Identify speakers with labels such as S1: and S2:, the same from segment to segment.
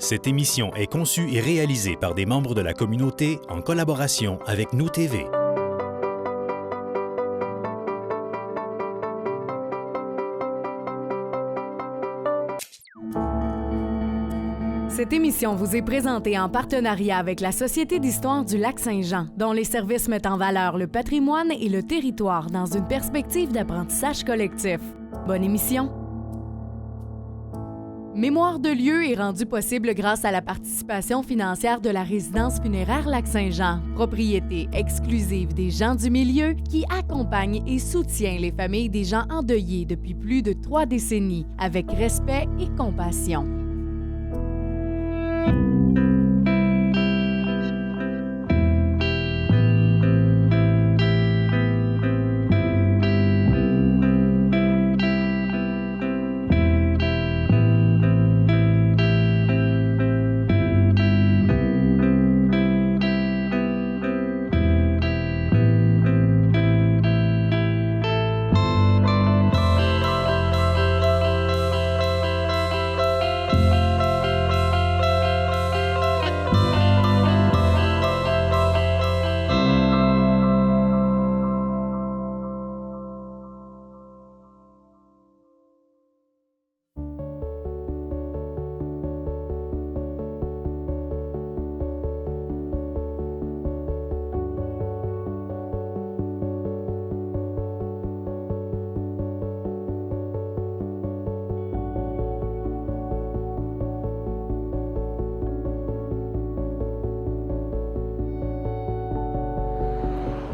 S1: Cette émission est conçue et réalisée par des membres de la communauté en collaboration avec Nous TV.
S2: Cette émission vous est présentée en partenariat avec la Société d'histoire du Lac-Saint-Jean, dont les services mettent en valeur le patrimoine et le territoire dans une perspective d'apprentissage collectif. Bonne émission! Mémoire de lieu est rendu possible grâce à la participation financière de la résidence funéraire Lac-Saint-Jean, propriété exclusive des gens du milieu qui accompagne et soutient les familles des gens endeuillés depuis plus de 3 décennies avec respect et compassion.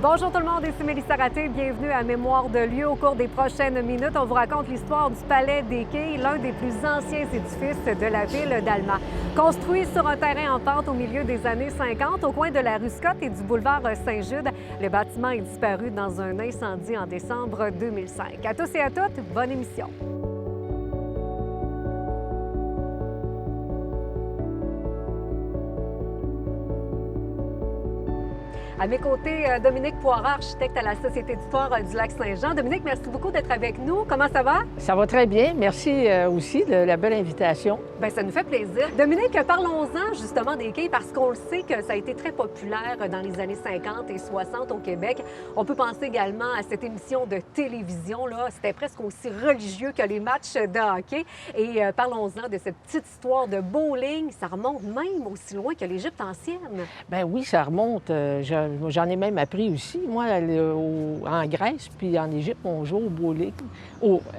S3: Bonjour tout le monde, ici Mélissa Raté. Bienvenue à Mémoire de lieu. Au cours des prochaines minutes, on vous raconte l'histoire du Palais des Quilles, l'un des plus anciens édifices de la ville d'Alma. Construit sur un terrain en pente au milieu des années 50, au coin de la rue Scott et du boulevard Saint-Jude, le bâtiment est disparu dans un incendie en décembre 2005. À tous et à toutes, bonne émission. À mes côtés, Dominique Poirat, architecte à la Société d'histoire du Lac-Saint-Jean. Dominique, merci beaucoup d'être avec nous. Comment ça va?
S4: Ça va très bien. Merci aussi de la belle invitation.
S3: Bien, ça nous fait plaisir. Dominique, parlons-en justement des quilles parce qu'on le sait que ça a été très populaire dans les années 50 et 60 au Québec. On peut penser également à cette émission de télévision, là. C'était presque aussi religieux que les matchs de hockey. Et parlons-en de cette petite histoire de bowling. Ça remonte même aussi loin que l'Égypte ancienne.
S4: Bien oui, ça remonte. J'en ai même appris aussi. Moi, en Grèce, puis en Égypte, on joue au bowling.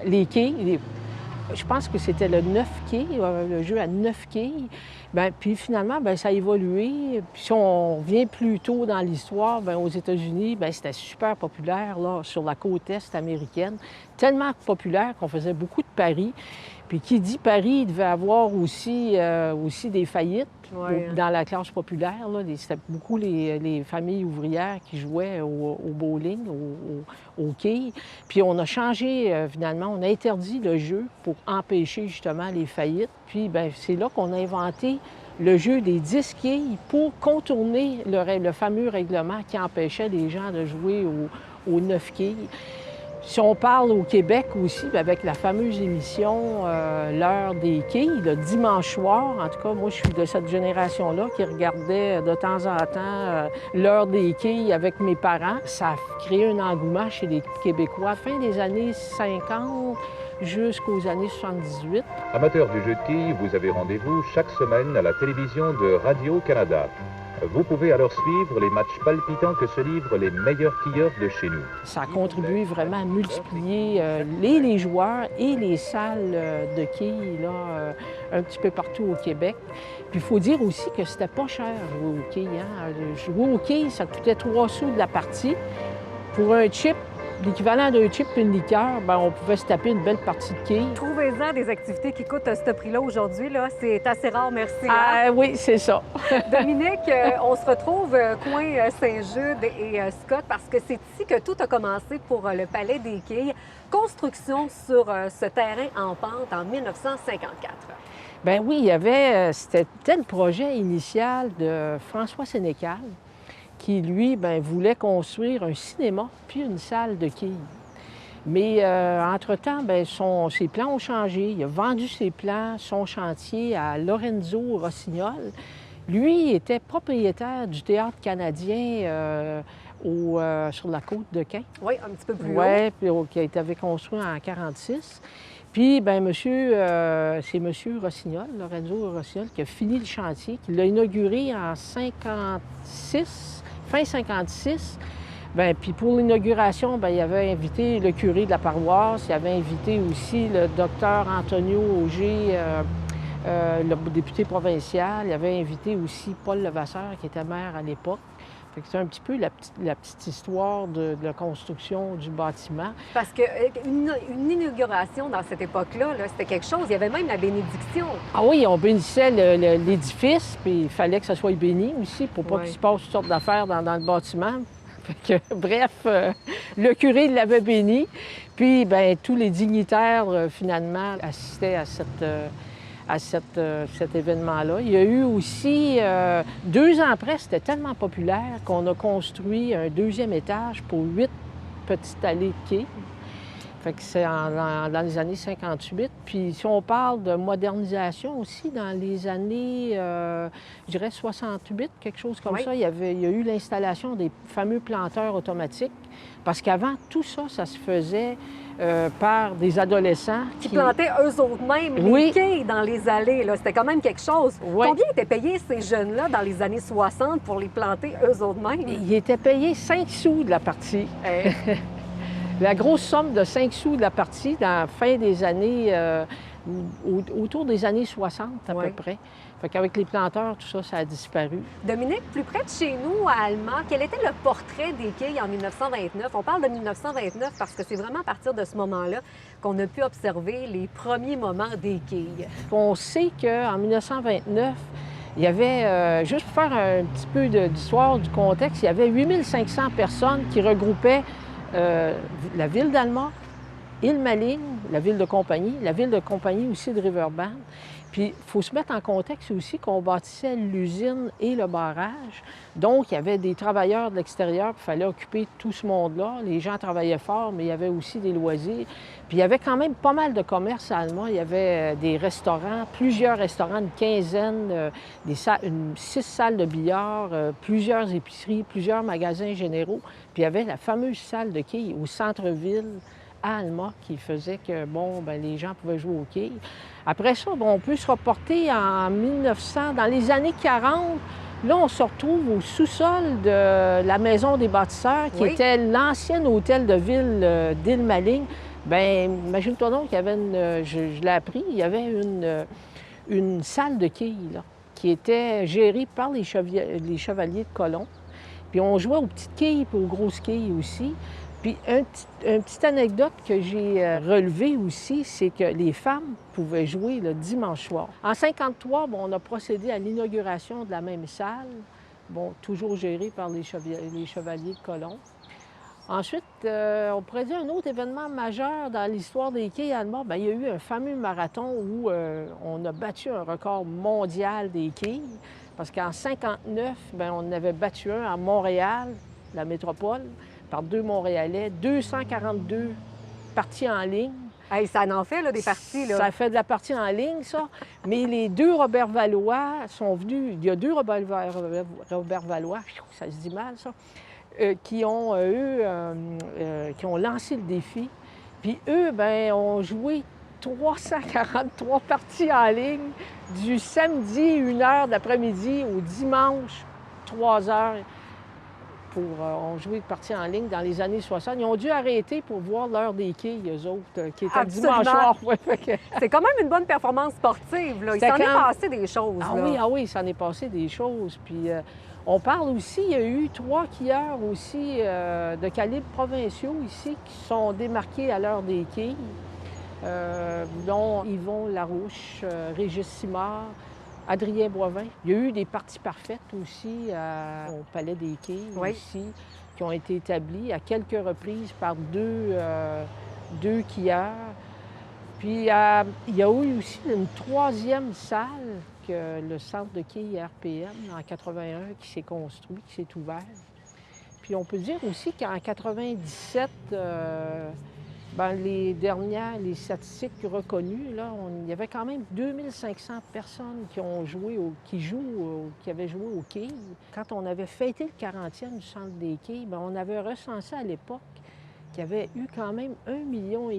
S4: Les quilles, je pense que c'était le 9 quilles, le jeu à 9 quilles. Bien, puis finalement, bien, ça a évolué. Puis si on revient plus tôt dans l'histoire, bien, aux États-Unis, bien, c'était super populaire là, sur la côte est américaine. Tellement populaire qu'on faisait beaucoup de paris. Puis qui dit Paris, il devait avoir aussi des faillites dans la classe populaire. C'était beaucoup les familles ouvrières qui jouaient au bowling, au quilles. Puis on a changé, finalement, on a interdit le jeu pour empêcher justement les faillites. Puis bien, c'est là qu'on a inventé le jeu des 10 quilles pour contourner le fameux règlement qui empêchait les gens de jouer aux 9 quilles. Si on parle au Québec aussi, avec la fameuse émission L'heure des quilles, le dimanche soir, en tout cas, moi, je suis de cette génération-là qui regardait de temps en temps L'heure des quilles avec mes parents. Ça a créé un engouement chez les Québécois. Fin des années 50 jusqu'aux années 78.
S5: Amateurs du jeu de quilles, vous avez rendez-vous chaque semaine à la télévision de Radio-Canada. Vous pouvez alors suivre les matchs palpitants que se livrent les meilleurs quilleurs de chez nous.
S4: Ça a contribué vraiment à multiplier les joueurs et les salles de quilles là, un petit peu partout au Québec. Puis il faut dire aussi que c'était pas cher jouer aux quilles. Jouer aux quilles, ça coûtait 3 sous de la partie. Pour un chip, l'équivalent d'un chip et une liqueur, bien, on pouvait se taper une belle partie de quilles.
S3: Trouvez-en des activités qui coûtent ce prix-là aujourd'hui. Là. C'est assez rare, merci.
S4: Ah oui, c'est ça.
S3: Dominique, on se retrouve coin Saint-Jude et Scott parce que c'est ici que tout a commencé pour le Palais des Quilles. Construction sur ce terrain en pente en 1954.
S4: Bien oui, c'était le projet initial de François Sénécal, qui, lui, bien, voulait construire un cinéma puis une salle de quilles. Mais entre-temps, ses plans ont changé. Il a vendu ses plans, son chantier à Lorenzo Rossignol. Lui était propriétaire du Théâtre canadien sur la côte de Caen.
S3: Oui, un petit peu plus haut.
S4: Oui, qui a été construit en 1946. Puis, c'est M. Rossignol, Lorenzo Rossignol, qui a fini le chantier, qui l'a inauguré en 1956, fin 1956. Puis pour l'inauguration, il avait invité le curé de la paroisse, il avait invité aussi le docteur Antonio Auger, le député provincial, il avait invité aussi Paul Levasseur, qui était maire à l'époque. C'est un petit peu la petite histoire de la construction du bâtiment.
S3: Parce qu'une inauguration dans cette époque-là, c'était quelque chose. Il y avait même la bénédiction.
S4: Ah oui, on bénissait l'édifice, puis il fallait que ça soit béni aussi pour pas qu'il se passe toutes sortes d'affaires dans le bâtiment. Bref, le curé l'avait béni, puis tous les dignitaires, finalement, assistaient à cet événement-là. Il y a eu aussi, 2 ans après, c'était tellement populaire qu'on a construit un 2e étage pour 8 petites allées de quais. Fait que c'est dans les années 58. Puis si on parle de modernisation aussi, dans les années, je dirais 68, quelque chose comme ça, il y a eu l'installation des fameux planteurs automatiques. Parce qu'avant, tout ça, ça se faisait par des adolescents
S3: qui plantaient eux-mêmes les quais dans les allées. C'était quand même quelque chose.
S4: Oui.
S3: Combien étaient payés ces jeunes-là dans les années 60 pour les planter eux-mêmes?
S4: Ils étaient payés 5 sous de la partie. La grosse somme de 5 sous de la partie dans la fin des années, autour des années 60 à peu près. Fait qu'avec les planteurs, tout ça, ça a disparu.
S3: Dominique, plus près de chez nous, à Alma, quel était le portrait des quilles en 1929? On parle de 1929 parce que c'est vraiment à partir de ce moment-là qu'on a pu observer les premiers moments des quilles.
S4: On sait qu'en 1929, il y avait, juste pour faire un petit peu d'histoire, du contexte, il y avait 8500 personnes qui regroupaient la ville d'Alma, Île-Maligne, la ville de compagnie aussi de Riverbend. Puis, il faut se mettre en contexte aussi qu'on bâtissait l'usine et le barrage. Donc, il y avait des travailleurs de l'extérieur, puis il fallait occuper tout ce monde-là. Les gens travaillaient fort, mais il y avait aussi des loisirs. Puis, il y avait quand même pas mal de commerces à Alma. Il y avait des restaurants, plusieurs restaurants, une quinzaine, 6 salles de billard, plusieurs épiceries, plusieurs magasins généraux. Puis, il y avait la fameuse salle de quilles au centre-ville à Alma qui faisait que, les gens pouvaient jouer au quilles. Après ça, on peut se reporter en 1900, dans les années 40. Là, on se retrouve au sous-sol de la Maison des bâtisseurs, qui était l'ancien hôtel de ville d'Île-Maligne. Imagine-toi donc qu'il y avait je l'ai appris, il y avait une salle de quilles, là, qui était gérée par les chevaliers de Colomb. Puis on jouait aux petites quilles et aux grosses quilles aussi. Puis une petite anecdote que j'ai relevée aussi, c'est que les femmes pouvaient jouer le dimanche soir. En 1953, on a procédé à l'inauguration de la même salle, toujours gérée par les chevaliers de Colomb. Ensuite, on pourrait dire un autre événement majeur dans l'histoire des quilles à Alma, il y a eu un fameux marathon où on a battu un record mondial des quilles. Parce qu'en 1959, on avait battu un à Montréal, la métropole, par 2 Montréalais, 242 parties en ligne.
S3: Hey, ça en fait, là, des parties, là.
S4: Ça fait de la partie en ligne, ça. Mais les 2 Robert Valois sont venus... Il y a 2 Robert Valois, ça se dit mal, ça, qui ont lancé le défi. Puis eux, ont joué 343 parties en ligne du samedi 1h d'après-midi au dimanche 3h. On jouait de parties en ligne dans les années 60. Ils ont dû arrêter pour voir l'heure des quilles, eux autres, qui était dimanche soir.
S3: C'est quand même une bonne performance sportive, là. Il s'en est passé des choses, là.
S4: Ah oui, il s'en est passé des choses. Puis on parle aussi, il y a eu 3 quilleurs aussi de calibre provinciaux ici qui sont démarqués à l'heure des quilles, dont Yvon Larouche, Régis Simard, Adrien Boivin. Il y a eu des parties parfaites aussi au Palais des Quilles ici, qui ont été établies à quelques reprises par deux quilleurs. Puis il y a eu aussi une 3e salle, que le centre de quilles RPM, en 81, qui s'est construit, qui s'est ouvert. Puis on peut dire aussi qu'en 97, Bien, les statistiques reconnues, là, il y avait quand même 2500 personnes qui avaient joué au quai. Quand on avait fêté le 40e du Centre des quais, bien, on avait recensé à l'époque qu'il y avait eu quand même 1,5 million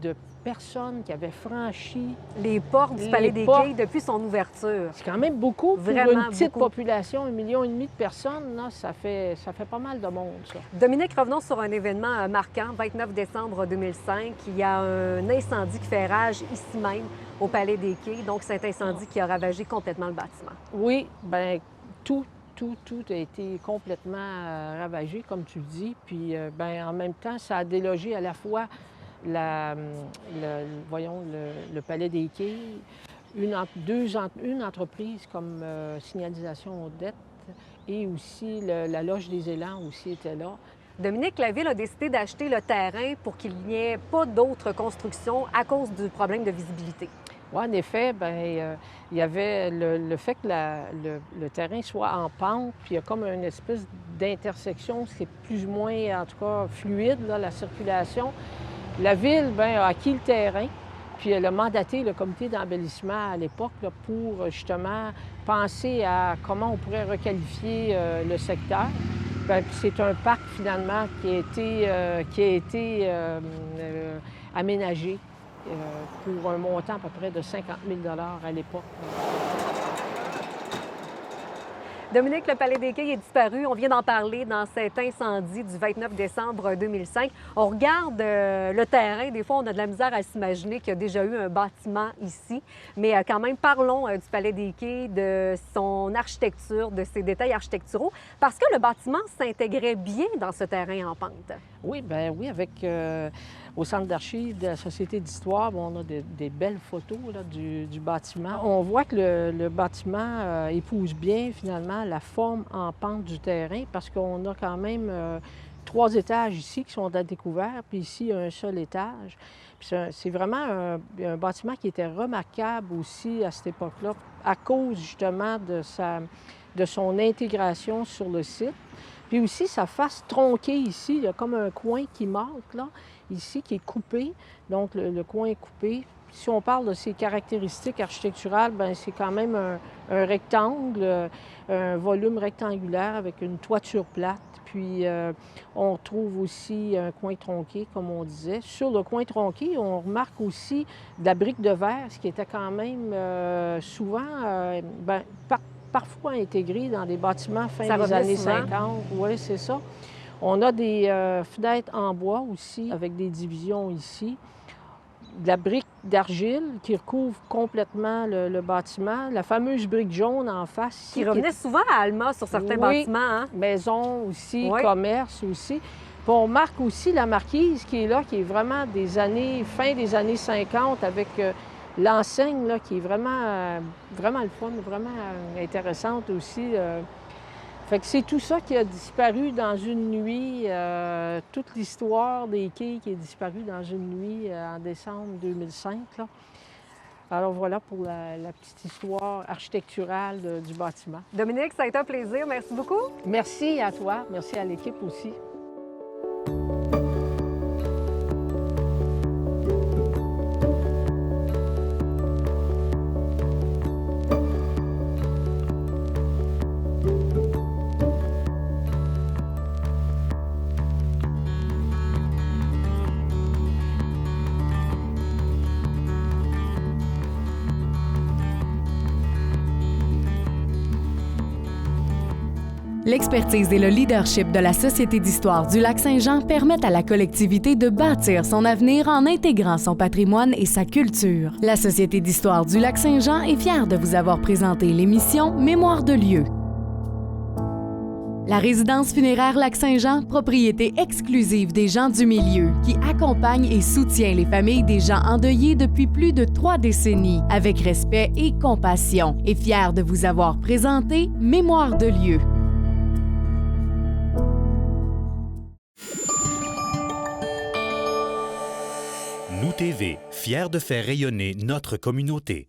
S4: de personnes qui avaient franchi
S3: les portes du Palais des Quais depuis son ouverture.
S4: C'est quand même beaucoup pour
S3: Vraiment
S4: une petite
S3: beaucoup.
S4: population, 1,5 million de personnes, là, ça fait pas mal de monde, ça.
S3: Dominique, revenons sur un événement marquant. 29 décembre 2005, il y a un incendie qui fait rage ici même, au Palais des Quais. Donc, c'est un incendie qui a ravagé complètement le bâtiment.
S4: Oui, bien, tout a été complètement ravagé, comme tu le dis. Puis, bien, en même temps, ça a délogé à la fois le Palais des Quais, une entreprise comme Signalisation Odette et aussi la Loge des Élans aussi était là.
S3: Dominique, la Ville a décidé d'acheter le terrain pour qu'il n'y ait pas d'autres constructions à cause du problème de visibilité.
S4: Oui, en effet, bien, il y avait le fait que le terrain soit en pente, puis il y a comme une espèce d'intersection, c'est plus ou moins, en tout cas, fluide, là, la circulation. La Ville, bien, a acquis le terrain, puis elle a mandaté le comité d'embellissement à l'époque là, pour justement penser à comment on pourrait requalifier le secteur. Bien, puis c'est un parc, finalement, qui a été aménagé pour un montant à peu près de 50 000 à l'époque.
S3: Dominique, le Palais des Quais est disparu. On vient d'en parler dans cet incendie du 29 décembre 2005. On regarde le terrain. Des fois, on a de la misère à s'imaginer qu'il y a déjà eu un bâtiment ici. Mais quand même, parlons du Palais des Quais, de son architecture, de ses détails architecturaux, parce que le bâtiment s'intégrait bien dans ce terrain en pente.
S4: Oui, bien oui, avec... Au Centre d'archives de la Société d'histoire, on a des belles photos là, du bâtiment. On voit que le bâtiment épouse bien, finalement, la forme en pente du terrain parce qu'on a quand même 3 étages ici qui sont à découvert, puis ici, un seul étage. C'est vraiment un bâtiment qui était remarquable aussi à cette époque-là à cause, justement, de son intégration sur le site. Puis aussi, sa face tronquée ici, il y a comme un coin qui manque, là, ici, qui est coupé. Donc, le coin est coupé. Puis, si on parle de ses caractéristiques architecturales, bien, c'est quand même un rectangle, un volume rectangulaire avec une toiture plate. Puis, on trouve aussi un coin tronqué, comme on disait. Sur le coin tronqué, on remarque aussi de la brique de verre, ce qui était quand même souvent, parfois intégré dans des bâtiments fin des années 50. Oui, c'est ça. On a des fenêtres en bois aussi, avec des divisions ici. De la brique d'argile qui recouvre complètement le bâtiment. La fameuse brique jaune en face. Ici,
S3: qui revenait souvent à Alma sur certains bâtiments. Hein?
S4: Maison aussi, commerce aussi. Puis on remarque aussi la marquise qui est là, qui est vraiment fin des années 50 avec... l'enseigne, là, qui est vraiment, vraiment le fun, vraiment intéressante aussi. Fait que c'est tout ça qui a disparu dans une nuit, toute l'histoire des quais qui est disparue dans une nuit en décembre 2005. Là. Alors voilà pour la petite histoire architecturale du bâtiment.
S3: Dominique, ça a été un plaisir. Merci beaucoup.
S4: Merci à toi. Merci à l'équipe aussi.
S2: L'expertise et le leadership de la Société d'histoire du Lac-Saint-Jean permettent à la collectivité de bâtir son avenir en intégrant son patrimoine et sa culture. La Société d'histoire du Lac-Saint-Jean est fière de vous avoir présenté l'émission Mémoire de lieu. La résidence funéraire Lac-Saint-Jean, propriété exclusive des gens du milieu, qui accompagne et soutient les familles des gens endeuillés depuis plus de 3 décennies, avec respect et compassion, est fière de vous avoir présenté Mémoire de lieu.
S1: Nous TV, fiers de faire rayonner notre communauté.